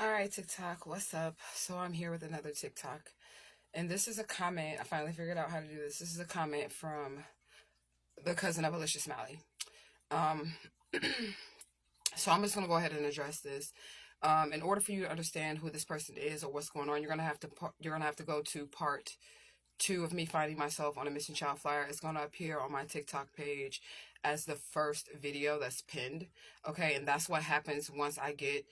Alright, TikTok, what's up? So I'm here with another TikTok. And this is a comment. I finally figured out how to do this. This is a comment from the cousin of Alisha Smiley. Um, so I'm just going to go ahead and address this. In order for you to understand who this person is or what's going on, you're gonna have to go to part 2 of me finding myself on a missing child flyer. It's going to appear on my TikTok page as the first video that's pinned. Okay, and that's what happens once I get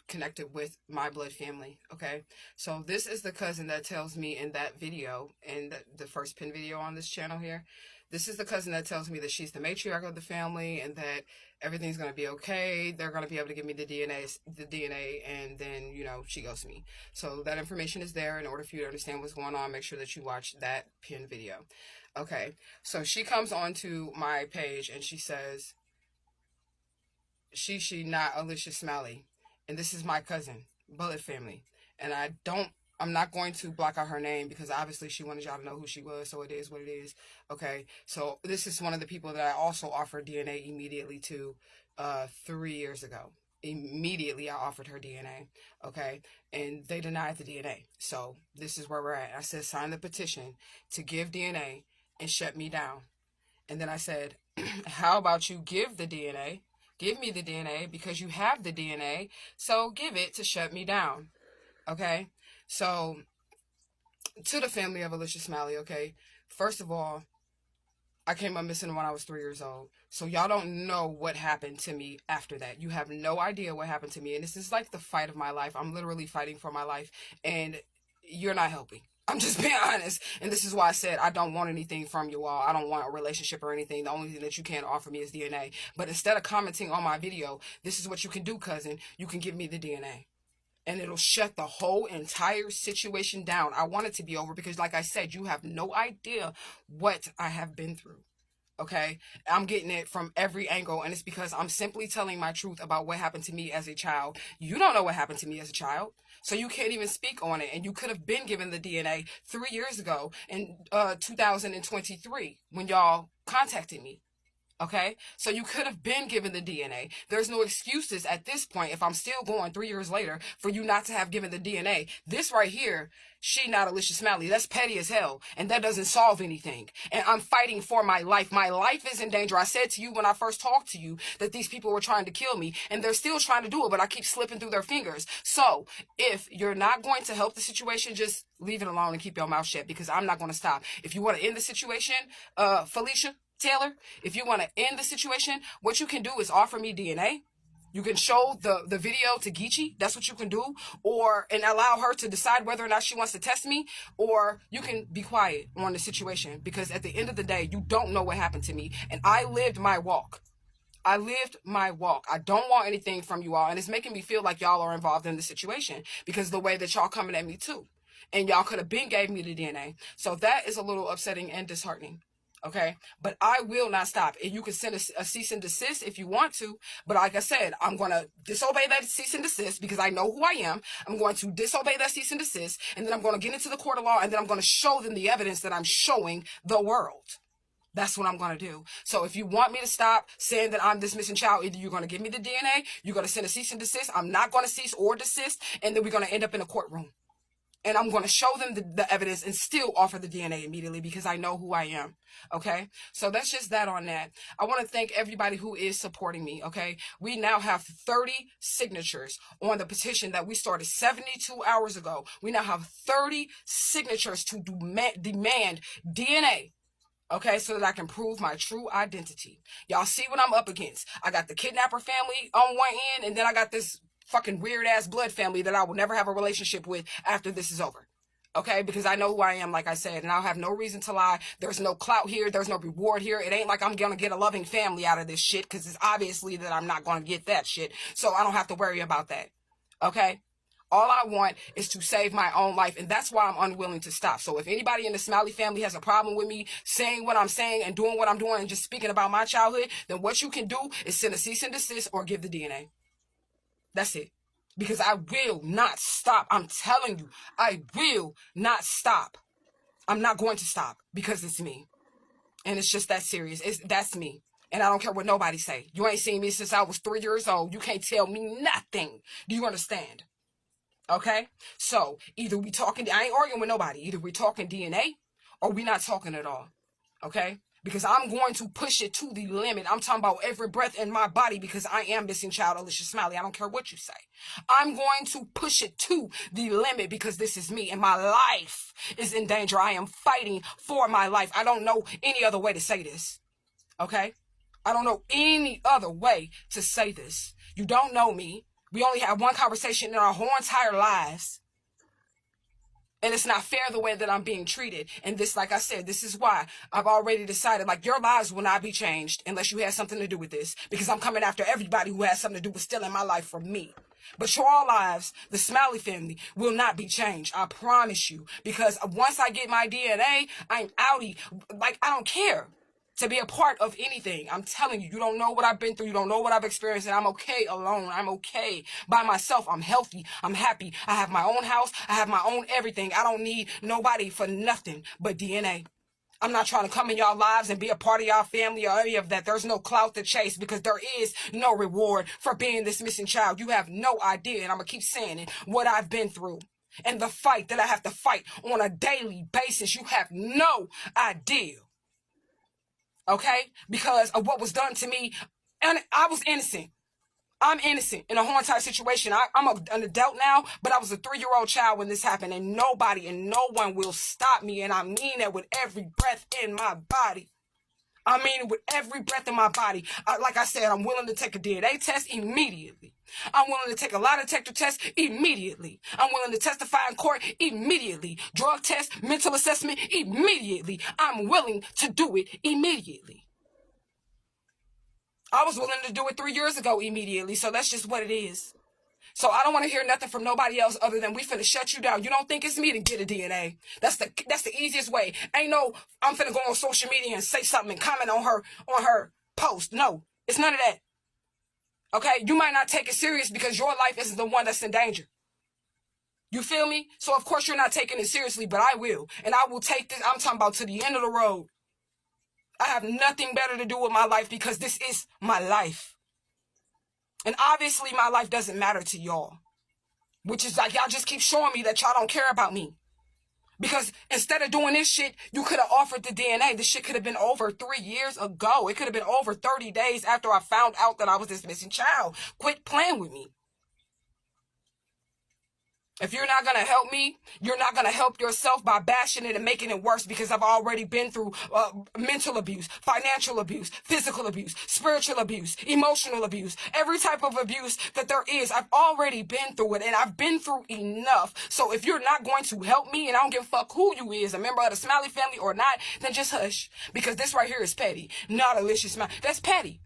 connected with my blood family. Okay, so this is the cousin that tells me in that video, in the first pin video on this channel here, this is the cousin that tells me that she's the matriarch of the family and that everything's going to be okay. They're going to be able to give me the DNA, and then, you know, she goes to me. So that information is there. In order for you to understand what's going on, make sure that you watch that pin video. Okay, so she comes onto my page and she says, she not Alisha Smiley, and this is my cousin, blood family, and I'm not going to block out her name because obviously she wanted y'all to know who she was, so it is what it is. Okay, so this is one of the people that I also offered DNA immediately to 3 years ago. Immediately I offered her DNA, okay, and they denied the DNA. So this is where we're at. I said sign the petition to give DNA and shut me down. And then I said, how about you give the DNA? Give me the DNA because you have the DNA, so give it to shut me down. Okay? So, to the family of Alisha Smiley, okay? First of all, I came up missing when I was 3 years old. So y'all don't know what happened to me after that. You have no idea what happened to me. And this is like the fight of my life. I'm literally fighting for my life. And you're not helping. I'm just being honest. And this is why I said I don't want anything from you all. I don't want a relationship or anything. The only thing that you can offer me is DNA. But instead of commenting on my video, this is what you can do, cousin. You can give me the DNA. And it'll shut the whole entire situation down. I want it to be over because, like I said, you have no idea what I have been through. Okay, I'm getting it from every angle, and it's because I'm simply telling my truth about what happened to me as a child. You don't know what happened to me as a child, so you can't even speak on it. And you could have been given the DNA 3 years ago in 2023 when y'all contacted me. Okay, so you could have been given the DNA. There's no excuses at this point, if I'm still going 3 years later, for you not to have given the DNA. This right here, she not Alisha Smiley. That's petty as hell, and that doesn't solve anything. And I'm fighting for my life. My life is in danger. I said to you when I first talked to you that these people were trying to kill me, and they're still trying to do it, but I keep slipping through their fingers. So if you're not going to help the situation, just leave it alone and keep your mouth shut, because I'm not going to stop. If you want to end the situation, Felicia Taylor, if you want to end the situation, what you can do is offer me DNA. You can show the video to Geechee. That's what you can do. And allow her to decide whether or not she wants to test me. Or you can be quiet on the situation. Because at the end of the day, you don't know what happened to me. And I lived my walk. I lived my walk. I don't want anything from you all. And it's making me feel like y'all are involved in the situation. Because of the way that y'all coming at me too. And y'all could have been gave me the DNA. So that is a little upsetting and disheartening. Okay, but I will not stop. And you can send a cease and desist if you want to, but like I said, I'm going to disobey that cease and desist because I know who I am. I'm going to disobey that cease and desist, and then I'm going to get into the court of law, and then I'm going to show them the evidence that I'm showing the world. That's what I'm going to do. So if you want me to stop saying that I'm this missing child, either you're going to give me the DNA, you're going to send a cease and desist, I'm not going to cease or desist, and then we're going to end up in a courtroom. And I'm going to show them the evidence and still offer the DNA immediately because I know who I am. Okay, so that's just that on that. I want to thank everybody who is supporting me. Okay, we now have 30 signatures on the petition that we started 72 hours ago. We now have 30 signatures to demand DNA. Okay, so that I can prove my true identity. Y'all see what I'm up against. I got the kidnapper family on one end, and then I got this fucking weird ass blood family that I will never have a relationship with after this is over. Okay, because I know who I am, like I said, and I'll have no reason to lie. There's no clout here. There's no reward here. It ain't like I'm going to get a loving family out of this shit, because it's obviously that I'm not going to get that shit. So I don't have to worry about that. Okay? All I want is to save my own life, and that's why I'm unwilling to stop. So if anybody in the Smiley family has a problem with me saying what I'm saying and doing what I'm doing and just speaking about my childhood, then what you can do is send a cease and desist or give the DNA. That's it. Because I will not stop. I'm telling you, I will not stop. I'm not going to stop because it's me. And it's just that serious. That's me. And I don't care what nobody say. You ain't seen me since I was 3 years old. You can't tell me nothing. Do you understand? Okay? So, either we talking, I ain't arguing with nobody. Either we talking DNA or we not talking at all. Okay? Because I'm going to push it to the limit. I'm talking about every breath in my body because I am missing child Alisha Smiley. I don't care what you say. I'm going to push it to the limit because this is me and my life is in danger. I am fighting for my life. I don't know any other way to say this. Okay? I don't know any other way to say this. You don't know me. We only have one conversation in our whole entire lives. And it's not fair the way that I'm being treated. And this, like I said, this is why I've already decided, like, your lives will not be changed unless you have something to do with this. Because I'm coming after everybody who has something to do with stealing my life from me. But your lives, the Smiley family, will not be changed. I promise you. Because once I get my DNA, I'm outie. Like, I don't care to be a part of anything. I'm telling you, you don't know what I've been through. You don't know what I've experienced. And I'm okay alone. I'm okay by myself. I'm healthy. I'm happy. I have my own house. I have my own everything. I don't need nobody for nothing but DNA. I'm not trying to come in y'all lives and be a part of y'all family or any of that. There's no clout to chase because there is no reward for being this missing child. You have no idea. And I'm going to keep saying it, what I've been through. And the fight that I have to fight on a daily basis. You have no idea. Okay? Because of what was done to me. And I was innocent. I'm innocent in a whole entire situation. I'm an adult now, but I was a 3-year-old child when this happened. And nobody and no one will stop me. And I mean that with every breath in my body. I mean it with every breath in my body. Like I said, I'm willing to take a DNA test immediately. I'm willing to take a lie detector test immediately. I'm willing to testify in court immediately. Drug test, mental assessment immediately. I'm willing to do it immediately. I was willing to do it 3 years ago immediately, so that's just what it is. So I don't want to hear nothing from nobody else other than we finna shut you down. You don't think it's me to get a DNA. That's the easiest way. Ain't no, I'm finna go on social media and say something and comment on her post. No, it's none of that. Okay? You might not take it serious because your life isn't the one that's in danger. You feel me? So of course you're not taking it seriously, but I will. And I will take this, I'm talking about to the end of the road. I have nothing better to do with my life because this is my life. And obviously my life doesn't matter to y'all. Which is like y'all just keep showing me that y'all don't care about me. Because instead of doing this shit, you could have offered the DNA. This shit could have been over 3 years ago. It could have been over 30 days after I found out that I was this missing child. Quit playing with me. If you're not going to help me, you're not going to help yourself by bashing it and making it worse because I've already been through mental abuse, financial abuse, physical abuse, spiritual abuse, emotional abuse, every type of abuse that there is. I've already been through it and I've been through enough. So if you're not going to help me and I don't give a fuck who you is, a member of the Smiley family or not, then just hush because this right here is petty. Not Alisha Smiley. That's petty.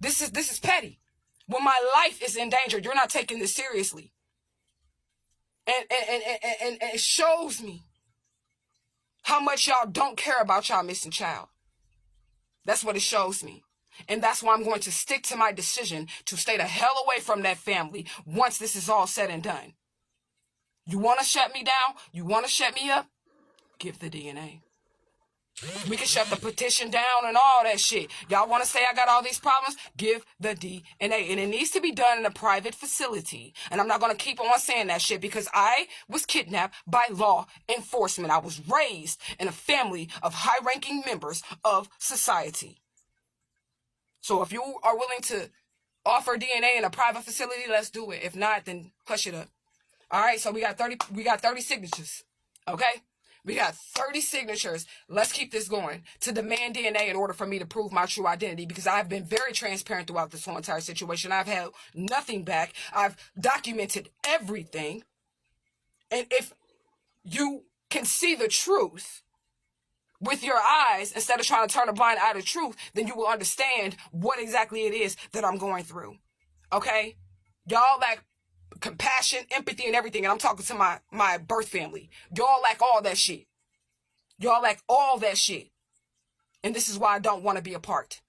This is petty. When my life is in danger, you're not taking this seriously. And it shows me how much y'all don't care about y'all missing child. That's what it shows me. And that's why I'm going to stick to my decision to stay the hell away from that family once this is all said and done. You want to shut me down? You want to shut me up? Give the DNA. We can shut the petition down and all that shit. Y'all want to say I got all these problems? Give the DNA. And it needs to be done in a private facility. And I'm not going to keep on saying that shit because I was kidnapped by law enforcement. I was raised in a family of high-ranking members of society. So if you are willing to offer DNA in a private facility, let's do it. If not, then hush it up. All right, so we got 30 signatures. Okay? We got 30 signatures. Let's keep this going to demand DNA in order for me to prove my true identity because I've been very transparent throughout this whole entire situation. I've held nothing back. I've documented everything. And if you can see the truth with your eyes instead of trying to turn a blind eye to truth, then you will understand what exactly it is that I'm going through. Okay? Y'all lack compassion, empathy, and everything. And I'm talking to my birth family. Y'all lack all that shit. Y'all lack all that shit. And this is why I don't want to be a part.